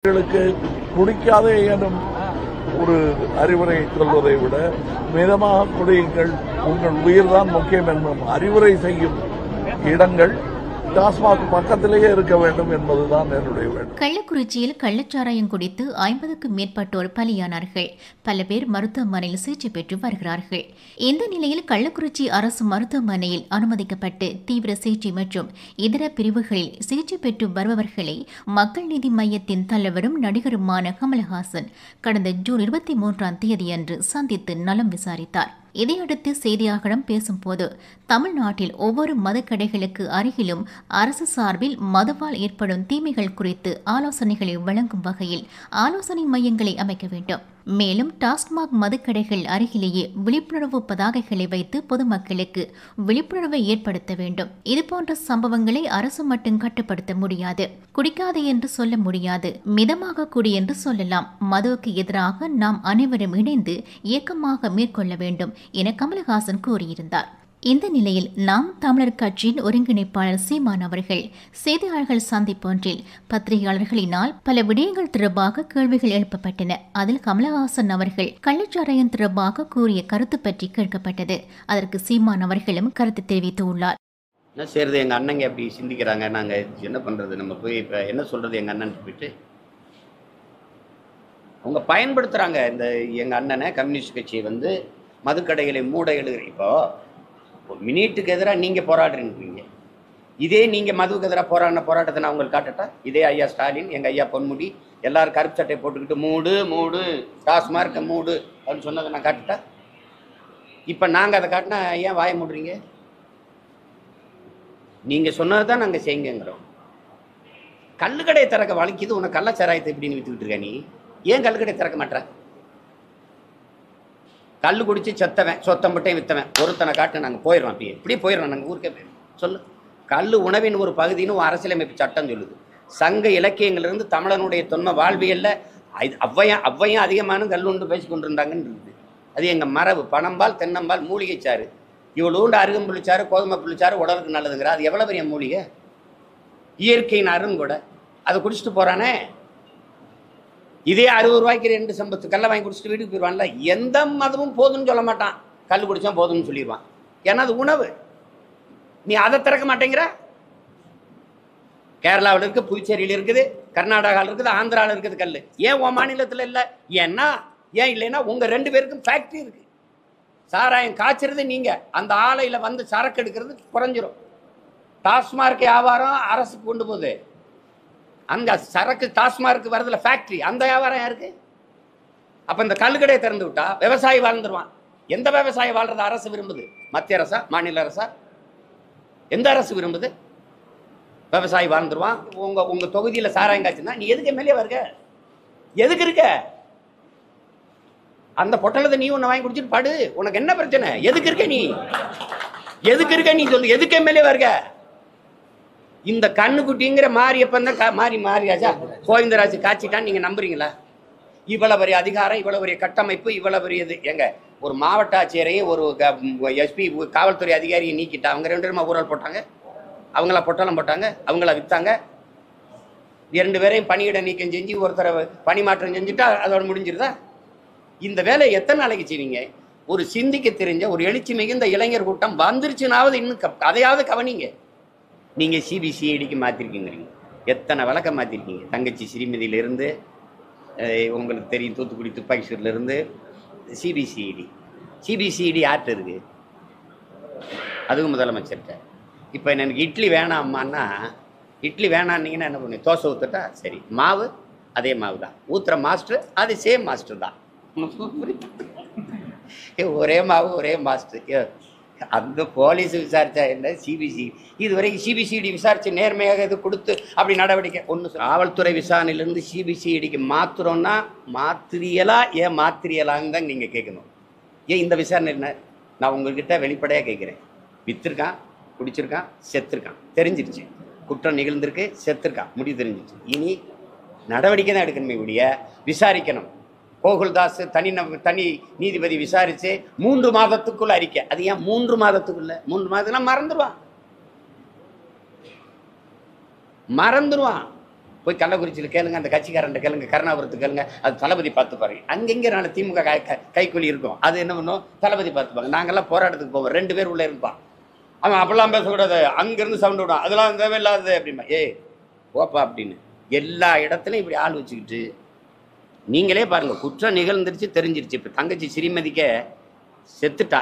உங்களுக்கு குடிக்காதே எனும் ஒரு அறிவுரை சொல்வதை விட மிதமாக குடியுங்கள், உங்கள் உயிர்தான் முக்கியம் என்னும் அறிவுரை செய்யும் இடங்கள் டாஸ்மாக் பக்கத்திலேயே இருக்க வேண்டும் என்பதுதான் என்னுடைய வேண்டும். கள்ளக்குறிச்சியில் கள்ளச்சாராயம் குடித்து 50க்கும் மேற்பட்டோர் பலியானார்கள். பல பேர் மருத்துவமனையில் சிகிச்சை பெற்று வருகிறார்கள். இந்த நிலையில் கள்ளக்குறிச்சி அரசு மருத்துவமனையில் அனுமதிக்கப்பட்டு தீவிர சிகிச்சை மற்றும் இதர பிரிவுகளில் சிகிச்சை பெற்று வருபவர்களை மக்கள் நீதி மையத்தின் தலைவரும் நடிகருமான கமல்ஹாசன் கடந்த ஜூன் 23ஆம் தேதியன்று சந்தித்து நலம் விசாரித்தார். இதையடுத்து செய்தியாளர்களிடம் பேசும்போது தமிழ்நாட்டில் ஒவ்வொரு மதுக்கடைகளுக்கு அருகிலும் அரசு சார்பில் மதுவால் ஏற்படும் தீமைகள் குறித்து ஆலோசனைகளை வழங்கும் வகையில் ஆலோசனை மையங்களை அமைக்க வேண்டும். மேலும் டாஸ்மாக் மதுக்கடைகள் அருகிலேயே விழிப்புணர்வு பதாகைகளை வைத்து பொதுமக்களுக்கு விழிப்புணர்வை ஏற்படுத்த வேண்டும். இதுபோன்ற சம்பவங்களை அரசு மட்டும் கட்டுப்படுத்த முடியாது. குடிக்காது என்று சொல்ல முடியாது, மிதமாக குடி என்று சொல்லலாம். மதுவுக்கு எதிராக நாம் அனைவரும் இணைந்து இயக்கமாக மேற்கொள்ள வேண்டும் என கமல்ஹாசன் கூறியிருந்தார். இந்த நிலையில் நாம் தமிழர் கட்சியின் ஒருங்கிணைப்பாளர் சீமான் அவர்கள் செய்தியாளர்கள் சந்திப்பொன்றில் பத்திரிகையாளர்களினால் பல விடயங்கள் தொடர்பாக கேள்விகள் எழுப்பப்பட்டன. அதில் கமல்ஹாசன் அவர்கள் கள்ளச்சாராயம் தொடர்பாக கூறிய கருத்து பற்றி கேட்கப்பட்டது. அதற்கு சீமான் அவர்களும் கருத்து தெரிவித்துள்ளார். என்ன செய்யறது, எங்கள் அண்ணங்க அப்படி சிந்திக்கிறாங்க, நாங்கள் என்ன பண்ணுறது, நம்ம போய் இப்போ என்ன சொல்கிறது எங்கள் அண்ணன் போயிட்டு அவங்க பயன்படுத்துகிறாங்க. இந்த எங்கள் அண்ணனை கம்யூனிஸ்ட் கட்சியை வந்து மதுக்கடைகளை மூட எழுதுற. இப்போ ஒரு மினிட்டுக்கு எதிராக நீங்கள் போராடுறீங்க, இதே நீங்கள் மதுவுக்கு எதிராக போராட்டத்தை நான் உங்களுக்கு காட்டட்டா? இதே ஐயா ஸ்டாலின், எங்கள் ஐயா பொன்முடி எல்லாரும் கருப்பு சட்டை போட்டுக்கிட்டு மூடு மூடு டாஸ்மார்க்கை மூடு அப்படின்னு சொன்னதை நான் காட்டுட்டா? இப்போ நாங்கள் அதை காட்டினா ஏன் வாய மூடுறீங்க? நீங்கள் சொன்னது தான் நாங்கள் செய்யுங்கிறோம். கல்லுக்கடையை திறக்க வலிக்குது, உனக்கு கள்ளச்சாராயத்தை எப்படின்னு விற்றுக்கிட்டு இருக்க நீ? ஏன் கல்லுக்கடையை திறக்க மாட்டேற? கல் குடிச்சு செத்தவன் சொத்தம் மட்டும் விற்றவன் ஒருத்தனை காட்டு நாங்கள் போயிடுறோம். அப்படியே இப்படி போயிடுறோம், நாங்கள் ஊருக்கே போயிடுறோம். சொல்லு, கல் உணவின் ஒரு பகுதின்னு அரசியலமைப்பு சட்டம் சொல்லுது. சங்க இலக்கியங்களிலிருந்து தமிழனுடைய தொன்ம வாழ்வியலில் அவ்வையும் அதிகமான கல் உண்டு பேசி கொண்டிருந்தாங்கன்னு இருக்குது. அது எங்கள் மரபு. பனம்பால், தென்னம்பால், மூலிகை சாறு, இவ்வளோண்டு அருகம்புள்ளிச்சாறு, கோதுமை புள்ளிச்சாறு உடலுக்கு நல்லதுங்கிற. அது எவ்வளோ பெரிய மூலிகை, இயற்கையின் அருங்கூட. அதை குடிச்சிட்டு போகிறானே, இதே 60 ரூபாய்க்கு 2 சம்பத்து கல்லை வாங்கி குடிச்சிட்டு வீட்டுக்கு போயிடுவான்ல. எந்த மதமும் போதும்னு சொல்ல மாட்டான், கல் குடித்தா போதும்னு சொல்லிடுவான். ஏன்னா அது உணவு. நீ அதை திறக்க மாட்டேங்கிற. கேரளாவில் இருக்குது, புதுச்சேரியில் இருக்குது, கர்நாடகாவில் இருக்குது, ஆந்திராவில் இருக்குது கல். ஏன் உன் மாநிலத்தில் இல்லை? ஏன் இல்லைன்னா உங்கள் 2 பேருக்கும் ஃபேக்ட்ரி இருக்குது. சாராயம் காய்ச்சறது நீங்கள், அந்த ஆலையில் வந்து சரக்கு எடுக்கிறது குறைஞ்சிரும். டாஸ்மார்க் வியாபாரம் அரசு கொண்டு போகுது, அந்த சரக்கு டாஸ்மார்க்கு வரதுல ஃபேக்ட்ரி, அந்த வியாபாரம் யாருக்கு? அப்போ இந்த கல்லுக்கடையை திறந்து விட்டா விவசாயி வாழ்ந்துருவான். எந்த விவசாயி வாழ்றத அரசு விரும்புது? மத்திய அரசா, மாநில அரசா? எந்த அரசு விரும்புது? விவசாயி வாழ்ந்துருவான். உங்க தொகுதியில் சாராயம் காய்ச்சுன்னா நீ எதுக்கு எம்எல்ஏ வருக? எதுக்கு இருக்க? அந்த பொட்டலத்தை நீ ஒன்று வாங்கி குடிச்சிட்டு பாடு, உனக்கு என்ன பிரச்சனை? எதுக்கு இருக்க நீ? எதுக்கு இருக்க நீ சொல்லு, எதுக்கு எம்எல்ஏ வருக? இந்த கண்ணுக்குட்டிங்கிற மாரியப்பந்தான் மாரிராஜா கோவிந்தராஜ் காய்ச்சிட்டான்னு நீங்கள் நம்புறீங்களா? இவ்வளோ பெரிய அதிகாரம், இவ்வளோ பெரிய கட்டமைப்பு, இவ்வளோ பெரிய இது. எங்க ஒரு மாவட்ட ஆட்சியரையும் ஒரு எஸ்பி காவல்துறை அதிகாரியை நீக்கிட்டா அவங்க 2 பேருமா ஊழல் போட்டாங்க, அவங்கள பொட்டலம் போட்டாங்க, அவங்கள விற்றாங்க. 2 பேரையும் பணியிட நீக்கம் செஞ்சு ஒருத்தரை பணி மாற்றம் செஞ்சுட்டா அதோட முடிஞ்சிருதா? இந்த வேலையை எத்தனை நாளைக்கு செய்வீங்க? ஒரு சிந்திக்க தெரிஞ்ச ஒரு எழுச்சி மிகுந்த இளைஞர் கூட்டம் வந்துருச்சுனாவது இன்னும் அதையாவது கவனிங்க. நீங்கள் சிபிசிஐடிக்கு மாற்றிருக்கீங்கிறீங்க, எத்தனை விளக்கம் மாற்றிருக்கீங்க? தங்கச்சி ஸ்ரீமதியிலிருந்து உங்களுக்கு தெரியும், தூத்துக்குடி துப்பாக்கி சூர்லேருந்து சிபிசிஐடி யார்கிட்ட இருக்குது? அதுவும் முதலமைச்சர்கிட்ட. இப்போ எனக்கு இட்லி வேணாம்மான்னா, இட்லி வேணான்னீங்கன்னா என்ன பண்ணுங்க? தோசை ஊற்றுட்டா சரி, மாவு அதே மாவு தான், ஊற்றுற மாஸ்டர் அது சேம் மாஸ்டர் தான். ஒரே மாவு ஒரே மாஸ்டர். அந்த போலீஸ் விசாரிச்சா என்ன, சிபிசி இதுவரைக்கும் சிபிசிஐடி விசாரிச்சு நேர்மையாக இது கொடுத்து அப்படி நடவடிக்கை ஒன்று. காவல்துறை விசாரணையிலேருந்து சிபிசிஐடிக்கு மாத்துறோன்னா மாத்திரியலா, ஏன் மாத்திரியலான்னு தான் நீங்கள் கேட்கணும். ஏன் இந்த விசாரணை என்ன? நான் உங்கள்கிட்ட வெளிப்படையாக கேட்குறேன். விற்றுருக்கான், குடிச்சிருக்கான், செத்துருக்கான், தெரிஞ்சிருச்சு. குற்றம் நிகழ்ந்திருக்கு, செத்துருக்கான், முடிவு தெரிஞ்சிருச்சு. இனி நடவடிக்கை தான் எடுக்கணுமே ஒழிய விசாரிக்கணும். கோகுல்தாஸ் தனி நீதிபதி விசாரிச்சு 3 மாதத்துக்குள்ள அறிக்கை. அது ஏன் 3 மாதத்துக்குள்ள? 3 மாதத்துக்குள்ள மறந்துடுவான். போய் கள்ளக்குறிச்சியில் கேளுங்க, அந்த கட்சிக்காரன் கேளுங்க, கருணாபுரத்துக்கு கேளுங்க, அது தளபதி பார்த்துப்பாரு. அங்கெங்கே நான் திமுக கைக்கூலி இருக்கும், அது என்ன பண்ணும், தளபதி பார்த்துப்பாங்க. நாங்கள்லாம் போராட்டத்துக்கு போவோம், 2 பேர் உள்ளே இருப்பான். அவன் அப்பெல்லாம் பேசக்கூடாது, அங்கேருந்து சவுண்டு விடும், அதெல்லாம் தேவையில்லாது அப்படிமா. ஓப்பா அப்படின்னு எல்லா இடத்துலையும் இப்படி ஆள் வச்சுக்கிட்டு நீங்களே பாருங்க, குற்றம் நிகழ்ந்துருச்சு, தெரிஞ்சிருச்சு. இப்போ தங்கச்சி ஸ்ரீமதிக்க செத்துட்டா,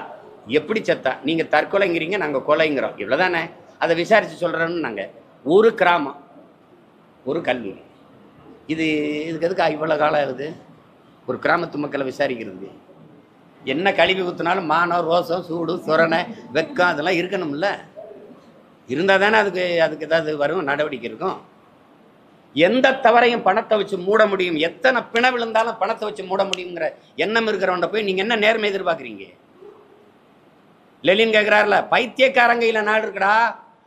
எப்படி செத்தா? நீங்கள் தற்கொலைங்கிறீங்க, நாங்கள் கொலைங்கிறோம், இவ்வளோதானே. அதை விசாரித்து சொல்கிறோன்னு நாங்கள். ஒரு கிராமம், ஒரு கல்லூரி, இதுக்கு எதுக்கு இவ்வளோ காலம் ஆகுது ஒரு கிராமத்து மக்களை விசாரிக்கிறது? என்ன கழிவு ஊற்றினாலும் மானம், ரோசம், சூடு, சுரணை, வெக்கம் அதெல்லாம் இருக்கணும்ல. இருந்தால் தானே அதுக்கு ஏதாவது வரும், நடவடிக்கை இருக்கும். எந்த தவறையும் பணத்தை வச்சு மூட முடியும், எத்தனை பிண விழுந்தாலும் பணத்தை வச்சு மூட முடியுங்கிற எண்ணம் இருக்கிறவன்ட போய் நீங்கள் என்ன நேர்மை எதிர்பார்க்குறீங்க? லெலின் கேட்குறாருல, பைத்தியக்காரங்கையில் நாடு இருக்குடா,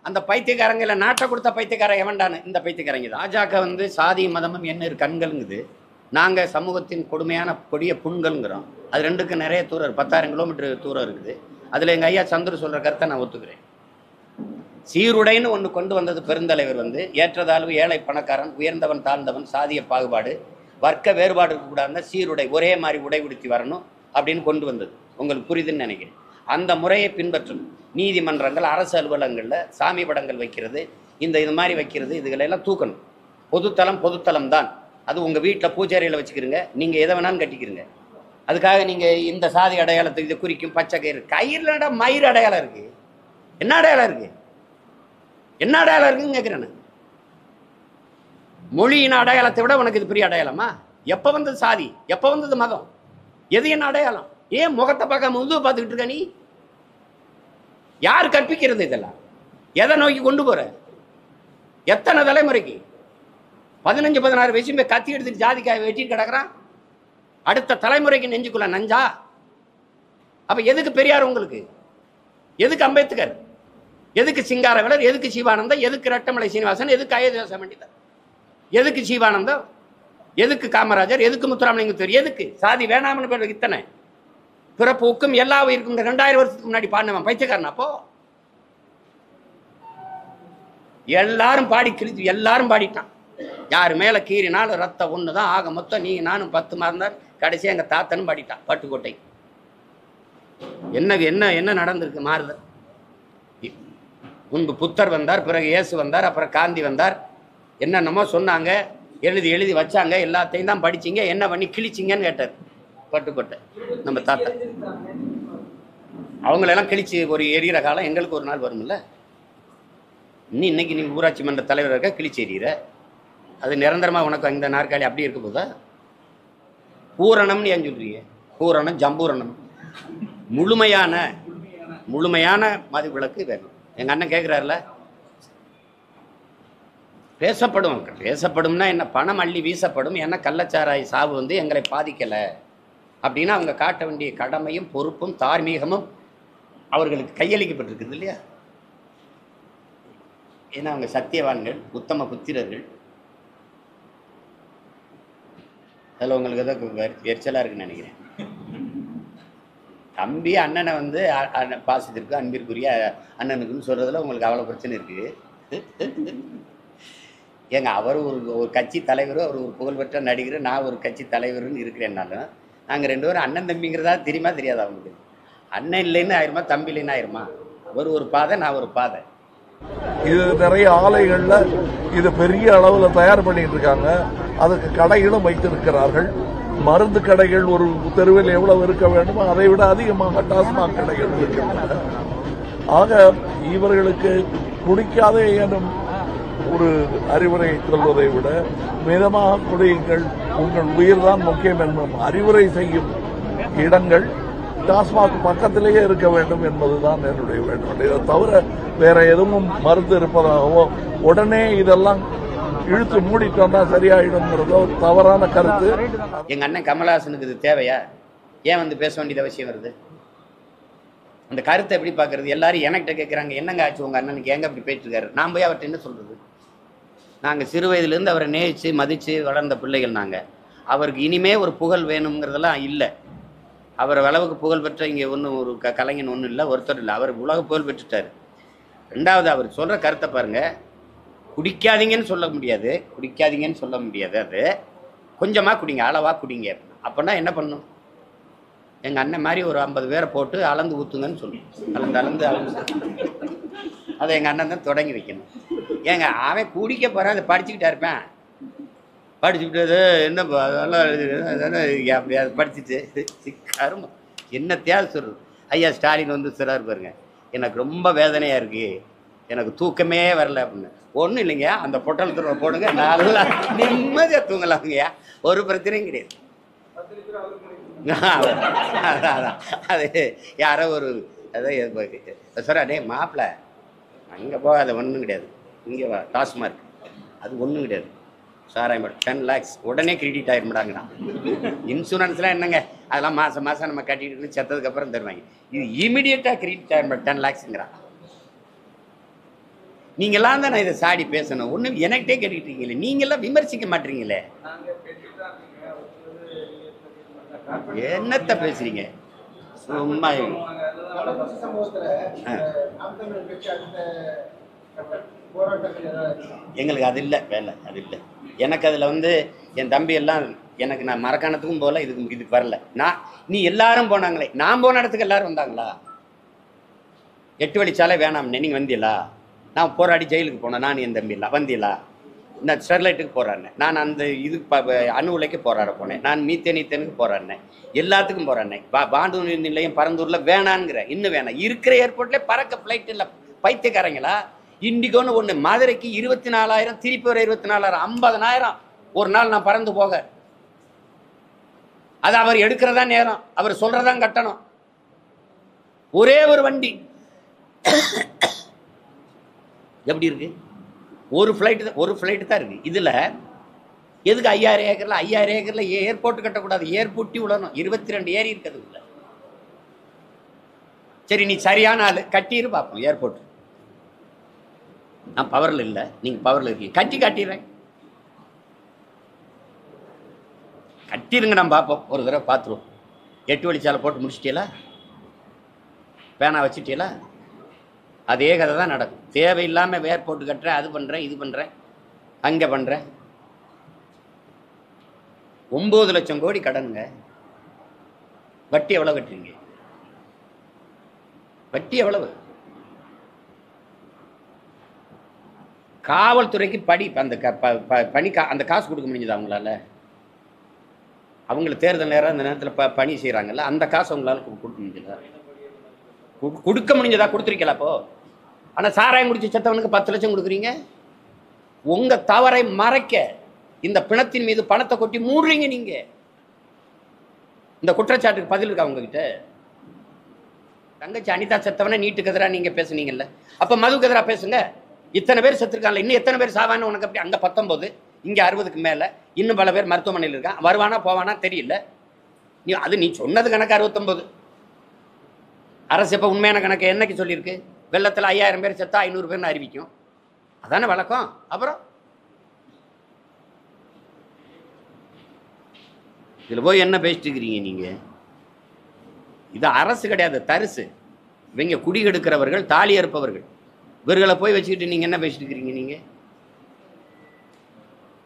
அந்த பைத்தியக்காரங்கையில் நாட்டை கொடுத்த பைத்தியக்காரன் எவன்டான்னு? இந்த பைத்தியக்காரங்க தான். பாஜக வந்து சாதி மதமும் என்ன கண்கள்ங்குது, நாங்கள் சமூகத்தின் கொடுமையான கொடிய புண்கள்ங்கிறோம். அது ரெண்டுக்கும் நிறைய தூரம், 10,000 கிலோமீட்டர் தூரம் இருக்குது. அதில் எங்கள் ஐயா சந்துரு சொல்கிற கருத்தை நான் ஒத்துக்கிறேன். சீருடைன்னு ஒன்று கொண்டு வந்தது பெருந்தலைவர் வந்து, ஏற்றதாழ்வு, ஏழை பணக்காரன், உயர்ந்தவன் தாழ்ந்தவன், சாதிய பாகுபாடு, வர்க்க வேறுபாடு இருக்கக்கூடாதுன்னா சீருடை ஒரே மாதிரி உடை உடுத்தி வரணும் அப்படின்னு கொண்டு வந்தது. உங்களுக்கு புரியுதுன்னு நினைக்கிறேன். அந்த முறையை பின்பற்றணும். நீதிமன்றங்கள், அரசு அலுவலகங்களில் சாமி படங்கள் வைக்கிறது, இது மாதிரி வைக்கிறது, இதுகளெல்லாம் தூக்கணும். பொதுத்தலம் தான் அது. உங்கள் வீட்டில் பூஜாரியில் வச்சுக்கிறீங்க, நீங்கள் எதை வேணாலும் கட்டிக்கிறீங்க. அதுக்காக நீங்கள் இந்த சாதி அடையாளத்துக்கு இதை குறிக்கும் பச்சை கயிறு, கயிறுலடா மயிர் அடையாளம் இருக்குது. என்ன அடையாளம் இருக்குது? என்ன அடையாளம் இருக்குன்னு கேட்குறேன். மொழியின் அடையாளத்தை விட உனக்கு இது பெரிய அடையாளமா? எப்போ வந்தது சாதி, எப்போ வந்தது மதம், எது என்ன அடையாளம்? ஏன் முகத்தை பார்க்காம முதுவை பார்த்துக்கிட்டு இருக்க நீ? யார் கற்பிக்கிறது இதெல்லாம்? எதை நோக்கி கொண்டு போற? எத்தனை தலைமுறைக்கு? 15-16 வயசுமே கத்தி எடுத்துட்டு ஜாதிக்காய் வெட்டிட்டு கிடக்குறான். அடுத்த தலைமுறைக்கு நெஞ்சுக்குள்ள நஞ்சா? அப்ப எதுக்கு பெரியார் உங்களுக்கு? எதுக்கு அம்பேத்கர்? எதுக்கு சிங்காரவேலர்? எதுக்கு சிவானந்தம்? எதுக்கு ரெட்டமலை சீனிவாசன்? எதுக்கு அயோத்தியாச பண்டிதர்? எதுக்கு சிவானந்தம்? எதுக்கு காமராஜர்? எதுக்கு முத்துராமலிங்கத்தேவர்? எதுக்கு சாதி வேணாம்னு பேர் இத்தனை? பிறப்புக்கும் எல்லா உயிருக்கும் 2000 வருஷத்துக்கு முன்னாடி பாடினவன் பைத்தியக்காரன். அப்போ எல்லாரும் பாடி கிழிச்சு, எல்லாரும் பாடிட்டான். யார் மேல கீறினாலும் ரத்தம் ஒண்ணுதான். ஆக மொத்தம் நீ நானும் 10 மாறினார். கடைசி எங்க தாத்தனும் பாடிட்டான் பட்டுக்கோட்டை. என்ன என்ன என்ன நடந்திருக்கு? மாறுதல். முன்பு புத்தர் வந்தார், பிறகு இயேசு வந்தார், அப்புறம் காந்தி வந்தார். என்னென்னமோ சொன்னாங்க, எழுதி வச்சாங்க, எல்லாத்தையும் தான் படிச்சிங்க. என்ன பண்ணி கிழிச்சிங்கன்னு கேட்டார் பட்டுக்கோட்டை நம்ம தாத்தா. அவங்களெல்லாம் கிழிச்சு ஒரு எரியிற காலம் எங்களுக்கு ஒரு நாள் வரும்ல. இன்னைக்கு நீ ஊராட்சி மன்ற தலைவர் இருக்க, கிழிச்சு எறிகிற. அது நிரந்தரமாக உனக்கு இந்த நாற்காலி அப்படி இருக்க போதா? பூரணம்னு ஏன் சொல்றீங்க? பூரணம், ஜம்பூரணம், முழுமையான மது விளக்கு வேணும். எங்கள் அண்ணன் கேட்குறாருல, பேசப்படும்னா என்ன? பணம் அள்ளி வீசப்படும். ஏன்னா கள்ளச்சாராய் சாவு வந்து எங்களை பாதிக்கலை அப்படின்னா அவங்க காட்ட வேண்டிய கடமையும் பொறுப்பும் தார்மீகமும் அவர்களுக்கு கையளிக்கப்பட்டிருக்குது இல்லையா? ஏன்னா அவங்க சத்தியவான்கள், உத்தம புத்திரர்கள். அதில் உங்களுக்கு ஏதோ எரிச்சலாக இருக்குன்னு நினைக்கிறேன். தம்பி அண்ணனை வந்து பாசத்திற்கு அன்பிற்குரிய அண்ணனுக்குன்னு சொல்றதுல உங்களுக்கு அவ்வளோ பிரச்சனை இருக்கு. ஏங்க, அவர் ஒரு கட்சி தலைவர், அவர் ஒரு புகழ்பெற்ற நடிகர், நான் ஒரு கட்சி தலைவர்னு இருக்கிறேன்னாலும் நாங்கள் 2 பேரும் அண்ணன் தம்பிங்கிறதா தெரியுமா தெரியாதா அவங்களுக்கு? அண்ணன் இல்லைன்னு ஆயிருமா, தம்பி இல்லைன்னு ஆயிருமா? ஒரு பாதை, நான் ஒரு பாதை. இது நிறைய ஆலைகள்ல இது பெரிய அளவுல தயார் பண்ணிட்டு இருக்காங்க. அதுக்கு கடைகளும் வைத்திருக்கிறார்கள். மருந்து கடைகள் ஒரு தெருவில் எவ்வளவு இருக்க வேண்டுமோ அதை விட அதிகமாக டாஸ்மாக் கடைகள் இருக்கின்றன. ஆக இவர்களுக்கு குடிக்காத எனும் ஒரு அறிவுரை சொல்வதை விட மிதமாக குடியுங்கள், உங்கள் உயிர்தான் முக்கியம் என்னும் அறிவுரை செய்யும் இடங்கள் டாஸ்மாக் பக்கத்திலேயே இருக்க வேண்டும் என்பதுதான் என்னுடைய வேண்டுகோள். இதை தவிர வேற எதுவும் மருந்து இருப்பதாகவோ உடனே இதெல்லாம் இழுத்து மூடிட்டோம்னா சரியாயிடும்ங்கிறதோ தவறான கருத்து. எங்க அண்ணன் கமலஹாசனுக்கு இது தேவையா? ஏன் வந்து பேச வேண்டியது அவசியம் வருது? அந்த கருத்தை எப்படி பாக்குறது? எல்லாரும் என்கிட்ட கேட்கறாங்க, என்னங்க ஆச்சு உங்க அண்ணனுக்கு, ஏங்க அப்படி பேசிட்டு இருக்காரு? நான் போய் அவர்கிட்ட என்ன சொல்றது? நாங்க சிறு வயதுலேருந்து அவரை நேசிச்சு மதிச்சு வளர்ந்த பிள்ளைகள். நாங்க அவருக்கு இனிமே ஒரு புகழ் வேணுங்கிறதெல்லாம் இல்லை. அவர் அளவுக்கு புகழ் பெற்ற இங்கே ஒன்றும் ஒரு கலைஞன் ஒன்றும் இல்லை, ஒருத்தர் இல்லை. அவர் உலக புகழ் பெற்றுட்டார். ரெண்டாவது அவர் சொல்ற கருத்தை பாருங்க, குடிக்காதீங்கன்னு சொல்ல முடியாது, குடிக்காதீங்கன்னு சொல்ல முடியாது. அது கொஞ்சமாக குடிங்க, அளவாக குடிங்க. அப்படின்னா என்ன பண்ணும்? எங்கள் அண்ணன் மாதிரி ஒரு 50 பேரை போட்டு அளந்து ஊற்றுங்கன்னு சொல்லுவோம். அளந்து அதை எங்கள் அண்ணன் தான் தொடங்கி வைக்கணும். ஏங்க அவன் குடிக்க போகிறான், அதை படிச்சுக்கிட்டா இருப்பேன். படிச்சுக்கிட்டது என்ன அதெல்லாம் அப்படி அதை படிச்சுட்டு கரும என்னத்தையாவது சொல்கிறது. ஐயா ஸ்டாலின் வந்து சிறார் பாருங்க, எனக்கு ரொம்ப வேதனையாக இருக்குது, எனக்கு தூக்கமே வரல அப்படின்னு. ஒன்றும் இல்லைங்க, அந்த பொட்டலத்தில் போடுங்க, நல்லா நிம்மதியாக தூங்கலாங்கய்யா, ஒரு பிரச்சனையும் கிடையாது. அது யாரோ ஒரு அதான் சார், அடே மாப்பிள்ள அங்கே போகாத, ஒன்றும் கிடையாது, இங்கே வா டாஸ்மார்க், அது ஒன்றும் கிடையாது, சாராயம் 10 lakhs உடனே கிரெடிட் ஆகிருமாடாங்கண்ணா. இன்சூரன்ஸ்லாம் என்னங்க, அதெல்லாம் மாதம் மாதம் நம்ம கட்டிட்டு செத்ததுக்கப்புறம் தருவாங்க. இது இமீடியட்டாக கிரெடிட் ஆகிருமா 10 lakhsங்கிறான். நீங்களாம் தான் நான் இதை சாடி பேசணும், ஒன்றும் எனக்கிட்டே கேட்டுக்கிட்டு இருக்கீங்களே, நீங்களாம் விமர்சிக்க மாட்டீங்களே, என்னத்த பேசுறீங்க சும்மா. எங்களுக்கு அது இல்லை வேலை, அது இல்லை எனக்கு. அதில் வந்து என் தம்பி எல்லாம் எனக்கு, நான் மரக்காணத்துக்கும் போகல, இதுக்கு வரல. நீ எல்லாரும் போனாங்களே, நான் போன இடத்துக்கு எல்லாரும் வந்தாங்களா? 8 வழிச்சாலை வேணாம்னே, நீங்கள் வந்தீங்களா? நான் போராடி ஜெயிலுக்கு போனேன், நான் என் தம்பி இல்லை, வந்தீங்களா? நான் ஸ்டெர்லைட்டுக்கு போராடினேன், நான் அந்த இது அணு உலைக்கு போராட போனேன், நான் மீத்தேனுக்கு போராடினேன், எல்லாத்துக்கும் போராடினேன். பாண்டு நிலையம் பரந்தூரில் வேணான்ங்கிற, இன்னும் வேணாம். இருக்கிற ஏர்போர்ட்லேயே பறக்க ஃப்ளைட் இல்லை, பைத்தியக்காரங்களா? இண்டிகோன்னு ஒன்று மதுரைக்கு 24,000, திருப்பி ஒரு 24,000, 50,000 ஒரு நாள் நான் பறந்து போக. அது அவர் எடுக்கிறதா நேரம், அவர் சொல்றதான் கட்டணம். ஒரே ஒரு வண்டி எப்படி இருக்கு? ஒரு ஃப்ளைட்டு தான் இருக்கு. இதுல எதுக்கு 5000 ஏக்கர்ல 5000 ஏக்கர்ல ஏர்போர்ட் கட்டக்கூடாது? ஏர்போர்ட்டி விடணும். 22 ஏரி இருக்குது உள்ள. சரி, நீ சரியான ஆளு, கட்டிரு பார்ப்போம் ஏர்போர்ட். நான் பவர்ல இல்லை, நீங்க பவர்ல இருக்கீங்க, கட்டிடுறேன், கட்டிருங்க, நான் பார்ப்போம், ஒரு தடவை பார்த்துருவோம். 8 வழிச்சாலை போட்டு முடிச்சிட்டீங்களா? பேனா வச்சுட்டீங்களா? அதே கதை தான் நடக்கும். தேவையில்லாமல் ஏர்போர்ட் கட்டுறேன், அது பண்ணுறேன், இது பண்ணுறேன், அங்கே பண்ணுறேன். 9 லட்சம் கோடி கடனுங்க. வட்டி எவ்வளோ கட்டுறீங்க? வட்டி எவ்வளவு? காவல்துறைக்கு படி அந்த பணி அந்த காசு கொடுக்க முடிஞ்சது அவங்களால? அவங்களுக்கு தேர்தல் நேரம் அந்த நேரத்தில் பணி செய்கிறாங்கல்ல, அந்த காசு அவங்களால கொடுக்க முடிஞ்சதா? கொடுக்க முடிஞ்சதா? கொடுத்துருக்கல அப்போ. ஆனால் சாராயம் குடிச்சு செத்தவனுக்கு 10 லட்சம் கொடுக்குறீங்க. உங்க தவறை மறைக்க இந்த பிணத்தின் மீது பணத்தை கொட்டி மூடுறீங்க நீங்க. இந்த குற்றச்சாட்டுக்கு பதில் இருக்கா உங்ககிட்ட? தங்கச்சி அனிதா செத்தவனை நீட்டுக்கு எதிராக நீங்க பேசுனீங்கல்ல, அப்ப மதுக்கு எதிராக பேசுங்க. இத்தனை பேர் செத்துருக்காங்கல்ல, இன்னும் எத்தனை பேர் சாவான்னு உனக்கு அப்படி? அங்க 19, இங்க 60க்கு மேல, இன்னும் பல பேர் மருத்துவமனையில் இருக்கான். வருவானா போவானா தெரியல. நீ சொன்னது கணக்கு 69. அரசு இப்ப உண்மையான கணக்கு என்னைக்கு சொல்லியிருக்கு? வெள்ளத்தில் 5000 பேர் செத்தா 500 பேர்னு அறிவிக்கும். அதானே வழக்கம். அப்புறம் இதுல போய் என்ன பேசிட்டு இருக்கிறீங்க நீங்க? இது அரசு கிடையாது, தரிசு. இவங்க குடிகெடுக்கிறவர்கள், தாலி அறுப்பவர்கள். இவர்களை போய் வச்சுக்கிட்டு நீங்க என்ன பேசிட்டு இருக்கிறீங்க? நீங்க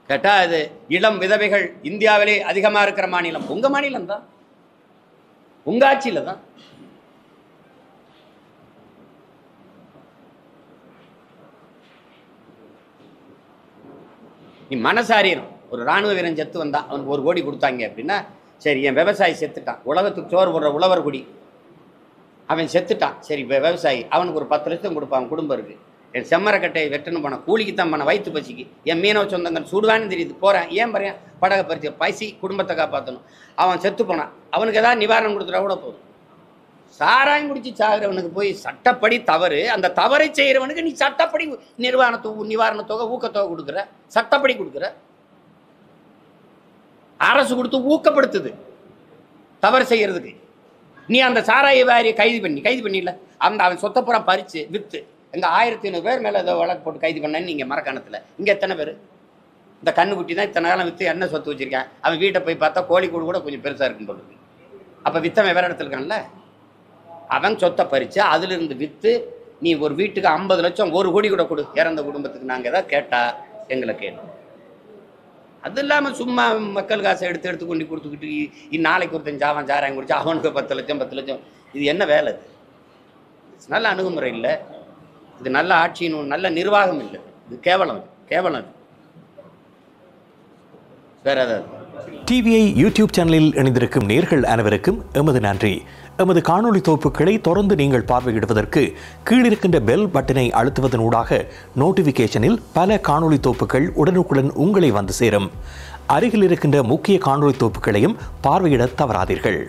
கேட்டா அது இளம் விதவைகள் இந்தியாவிலே அதிகமா இருக்கிற மாநிலம் உங்க மாநிலம் தான், உங்க ஆட்சியில தான். நீ மனசாரியம். ஒரு ராணுவ வீரன் செத்து வந்தான், அவனுக்கு 1 கோடி கொடுத்தாங்க அப்படின்னா, சரி என் விவசாயி செத்துட்டான், உலகத்துக்கு சோறு போடுற உழவர் குடி, அவன் செத்துட்டான், சரி விவசாயி அவனுக்கு ஒரு 10 லட்சம் கொடுப்பான், குடும்பம் இருக்கு. என் செம்மரக்கட்டையை வெட்டணும் போன கூலிக்கு தான் பண்ண, வயிற்று பசிக்கு. என் மீனவ சொந்தங்கள் சுடுவான்னு தெரியுது, போறேன், ஏன் போறேன்? படகை பறிச்சு பசி, குடும்பத்தை காப்பாற்றணும். அவன் செத்து போனான், அவனுக்கு ஏதாவது நிவாரணம் கொடுத்துட்டா கூட போதும். சாராயம் குடிச்சு சாகிறவனுக்கு போய் சட்டப்படி தவறு, அந்த தவறை செய்கிறவனுக்கு நீ சட்டப்படி நிவாரண தொகை, ஊக்கத்தொகை கொடுக்குற, சட்டப்படி கொடுக்குற. அரசு கொடுத்து ஊக்கப்படுத்துது தவறு செய்யறதுக்கு. நீ அந்த சாராய வாரியை கைது பண்ணில, அவன் சொத்தப்புறா பறிச்சு வித்து, எங்க 1500 பேர் மேல ஏதோ வழக்கு போட்டு கைது பண்ணேன்னு நீங்க மரக்காணத்துல. இங்க எத்தனை பேர்? இந்த கண்ணுக்குட்டி தான் இத்தனை காலம் வித்து என்ன சொத்து வச்சிருக்கான். அவன் வீட்டை போய் பார்த்தா கோழி கூடு கூட கொஞ்சம் பெருசா இருக்குன்னு சொல்லுது. அப்ப வித்தவன் வேற இடத்துல இருக்கான்ல, அவன் சொத்தை பறிச்சு அதுல இருந்து வித்து நீ ஒரு வீட்டுக்கு 50 லட்சம் 1 கோடி கூட கொடு, இறந்த குடும்பத்துக்கு. நாங்கள் ஏதாவது கேட்டா எங்களை கேளு. அது இல்லாமல் சும்மா மக்கள் காசை எடுத்து கொண்டு கொடுத்துக்கிட்டு நாளைக்கு ஒருத்தன் ஜாவன் சாராயம் குடிச்சு அவனுக்கு 10 லட்சம், இது என்ன வேலை? இது நல்ல அணுகுமுறை இல்லை, இது நல்ல ஆட்சியின் நல்ல நிர்வாகம் இல்லை, இது கேவலம் வேற ஏதாவது. டிவிஐ யூடியூப் சேனலில் இணைந்திருக்கும் நேர்கள் அனைவருக்கும் எமது நன்றி. எமது காணொளி தொகுப்புகளை தொடர்ந்து நீங்கள் பார்வையிடுவதற்கு கீழிருக்கின்ற பெல் பட்டனை அழுத்துவதனூடாக நோட்டிபிகேஷனில் பல காணொளி தொகுப்புகள் உடனுக்குடன் உங்களை வந்து சேரும். அருகில் இருக்கின்ற முக்கிய காணொளி தொகுப்புகளையும் பார்வையிட தவறாதீர்கள்.